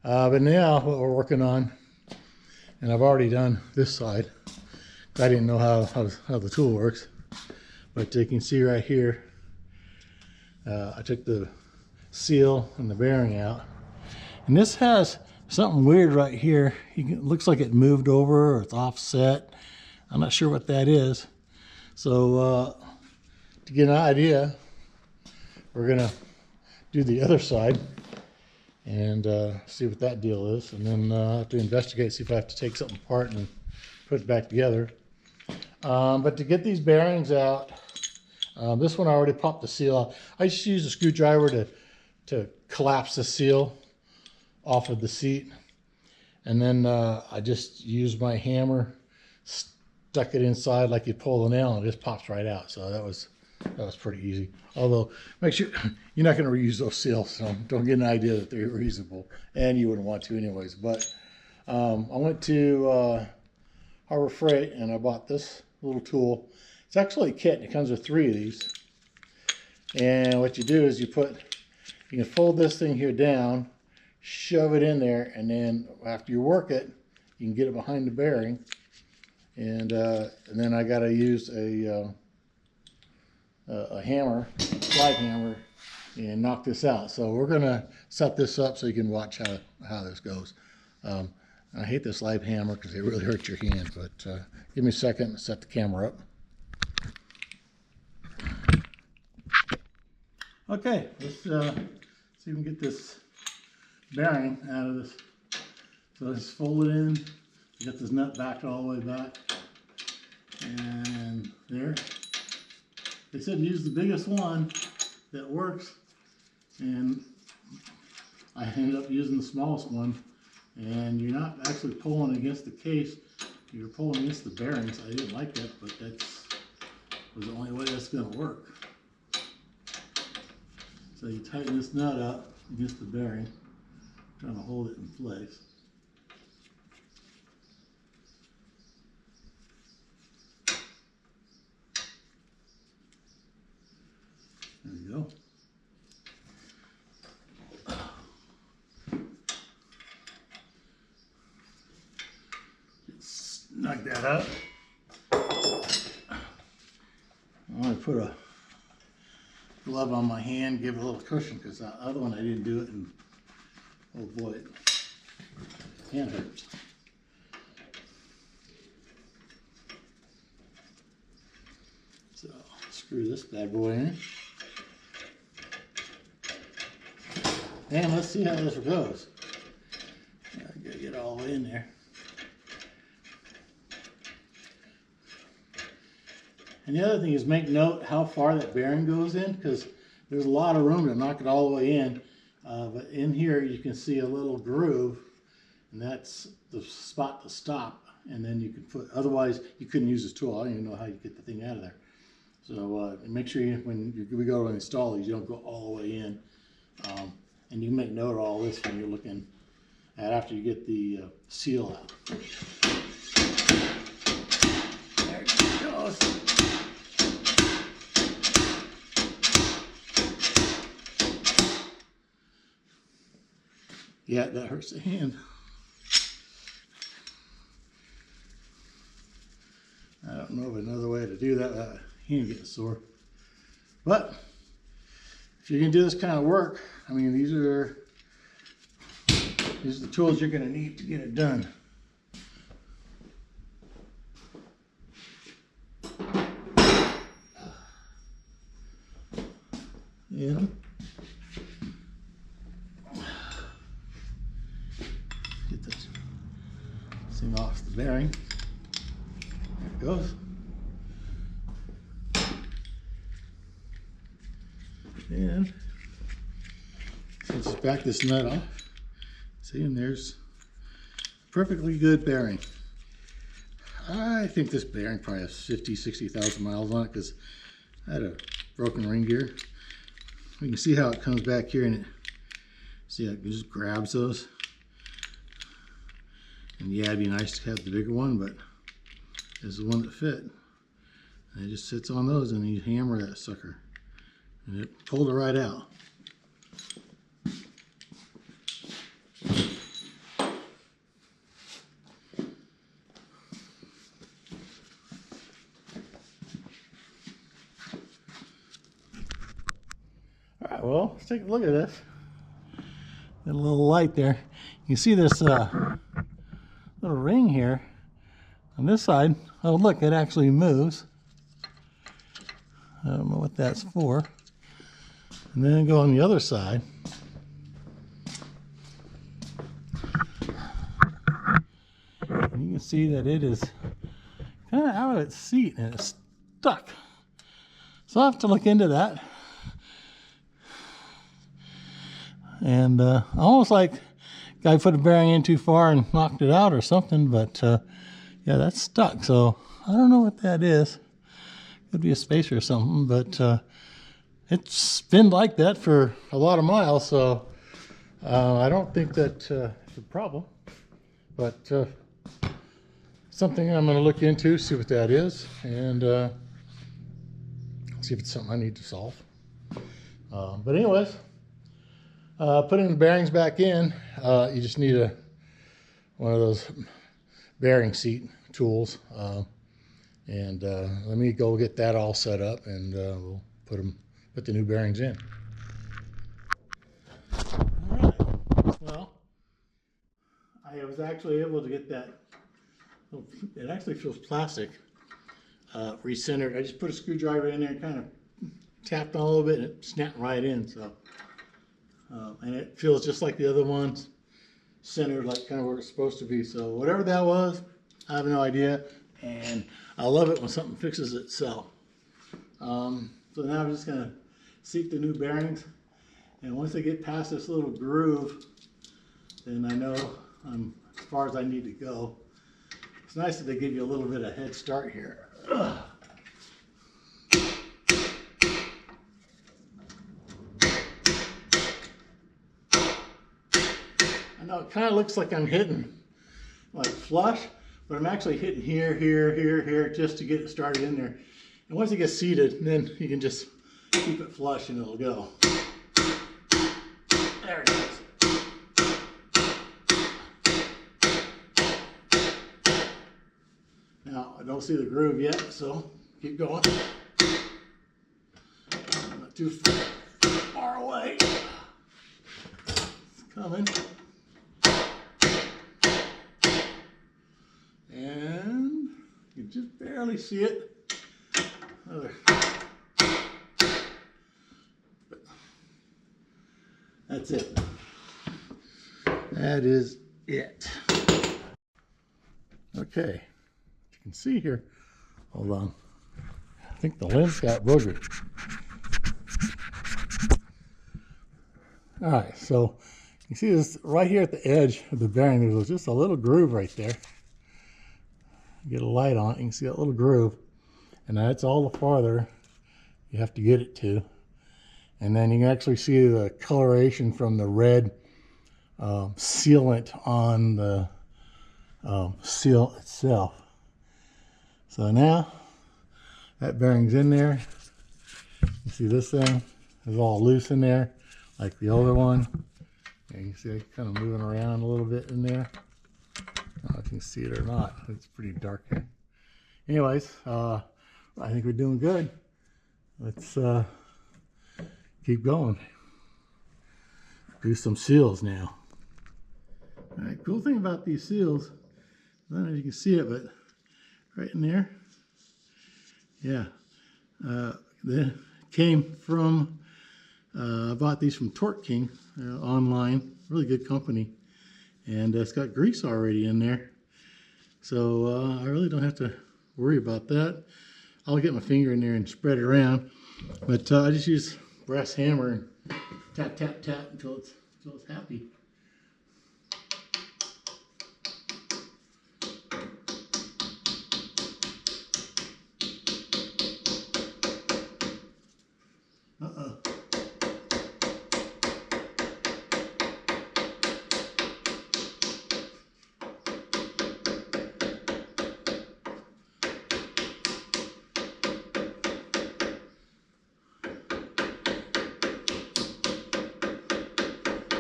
But now what we're working on, and I've already done this side. I didn't know how the tool works, but you can see right here, I took the seal and the bearing out. And this has something weird right here. It looks like it moved over or it's offset. I'm not sure what that is. So to get an idea, we're gonna do the other side and see what that deal is. And then I have to investigate, see if I have to take something apart and put it back together. But to get these bearings out, this one I already popped the seal out. I just used a screwdriver to collapse the seal off of the seat. And then I just used my hammer, stuck it inside like you pull the nail, and it just pops right out. So that was pretty easy. Although, make sure you're not going to reuse those seals, so don't get an idea that they're reusable, and you wouldn't want to anyways. But I went to Harbor Freight and I bought this little tool. It's actually a kit, and it comes with 3 of these. And what you do is you can fold this thing here down, shove it in there, and then after you work it, you can get it behind the bearing. And then I got to use a hammer, slide hammer, and knock this out. So we're gonna set this up so you can watch how this goes. I hate the slide hammer because they really hurt your hand, but give me a second to set the camera up. Okay, let's see if we can get this bearing out of this. So let's fold it in, get this nut back all the way back, and there. They said use the biggest one that works, and I ended up using the smallest one. And you're not actually pulling against the case, you're pulling against the bearings. I didn't like that, but was the only way that's going to work. So you tighten this nut up against the bearing, trying to hold it in place. There you go. Snug that up. I'm going to put a glove on my hand, give it a little cushion, because the other one I didn't do it, and oh boy, hand hurts. So screw this bad boy in. And let's see how this goes. I gotta get all the way in there. And the other thing is make note how far that bearing goes in, because there's a lot of room to knock it all the way in. But in here you can see a little groove, and that's the spot to stop. And then you can put, otherwise you couldn't use this tool. I don't even know how you get the thing out of there. So make sure when we go to install these, you don't go all the way in. And you can make note of all this when you're looking at after you get the seal out. There it goes. Yeah, that hurts the hand. I don't know of another way to do that without hand getting sore. But if you can do this kind of work, I mean, these are the tools you're going to need to get it done. Yeah. Get this thing off the bearing. There it goes. And let's just back this nut off. See, and there's perfectly good bearing. I think this bearing probably has 60,000 miles on it, because I had a broken ring gear. You can see how it comes back here, and it, see how it just grabs those. And yeah, it'd be nice to have the bigger one, but this is the one that fit. And it just sits on those, and you hammer that sucker. And it pulled it right out. right, well, let's take a look at this. Got a little light there. You see this little ring here on this side. Oh, look, it actually moves. I don't know what that's for. And then go on the other side. And you can see that it is kind of out of its seat and it's stuck. So I'll have to look into that. And almost like guy put a bearing in too far and knocked it out or something, but yeah, that's stuck. So I don't know what that is. Could be a spacer or something, but it's been like that for a lot of miles, so I don't think that's a problem. But something I'm going to look into, see what that is, and see if it's something I need to solve. But anyways, putting the bearings back in, you just need one of those bearing seat tools. And let me go get that all set up, and we'll put the new bearings in. All right. Well, I was actually able to get that. It actually feels plastic. Recentered. I just put a screwdriver in there and kind of tapped on a little bit, and it snapped right in. So, and it feels just like the other ones, centered like kind of where it's supposed to be. So whatever that was, I have no idea. And I love it when something fixes itself. So now I'm just going to seat the new bearings. And once I get past this little groove, then I know I'm as far as I need to go. It's nice that they give you a little bit of head start here. Ugh. I know it kind of looks like I'm hitting like flush, but I'm actually hitting here, here, here, here, just to get it started in there. And once it gets seated, then you can just keep it flush and it'll go. There it is. Now, I don't see the groove yet, so keep going. Not too far away. It's coming. And you can just barely see it. That's it. That is it. Okay. You can see here. Hold on. I think the lens got boogered. All right, so you see this right here at the edge of the bearing. There's just a little groove right there. Get a light on it, you can see that little groove, and that's all the farther you have to get it to. And then you can actually see the coloration from the red sealant on the seal itself. So now that bearing's in there. You see this thing is all loose in there like the older one, and you can see it kind of moving around a little bit in there. I don't know if you can see it or not. It's pretty dark here. Anyways, I think we're doing good. Let's keep going. Do some seals now. All right, cool thing about these seals, I don't know if you can see it, but right in there, yeah, they came from, I bought these from Torque King online, really good company. And it's got grease already in there. So I really don't have to worry about that. I'll get my finger in there and spread it around. But I just use brass hammer and tap, tap, tap until it's happy.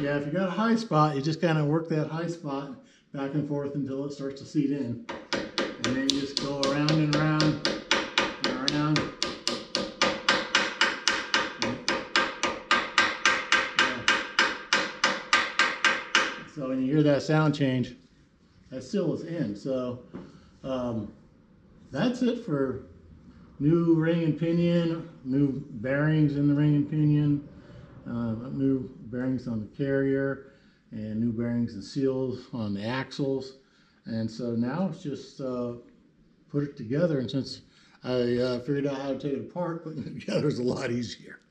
Yeah, if you got a high spot, you just kind of work that high spot back and forth until it starts to seat in. And then you just go around and around and around. So when you hear that sound change, that seal is in. So that's it for new ring and pinion, new bearings in the ring and pinion, new bearings on the carrier, and new bearings and seals on the axles. And so now it's just put it together. And since I figured out how to take it apart, putting it together is a lot easier.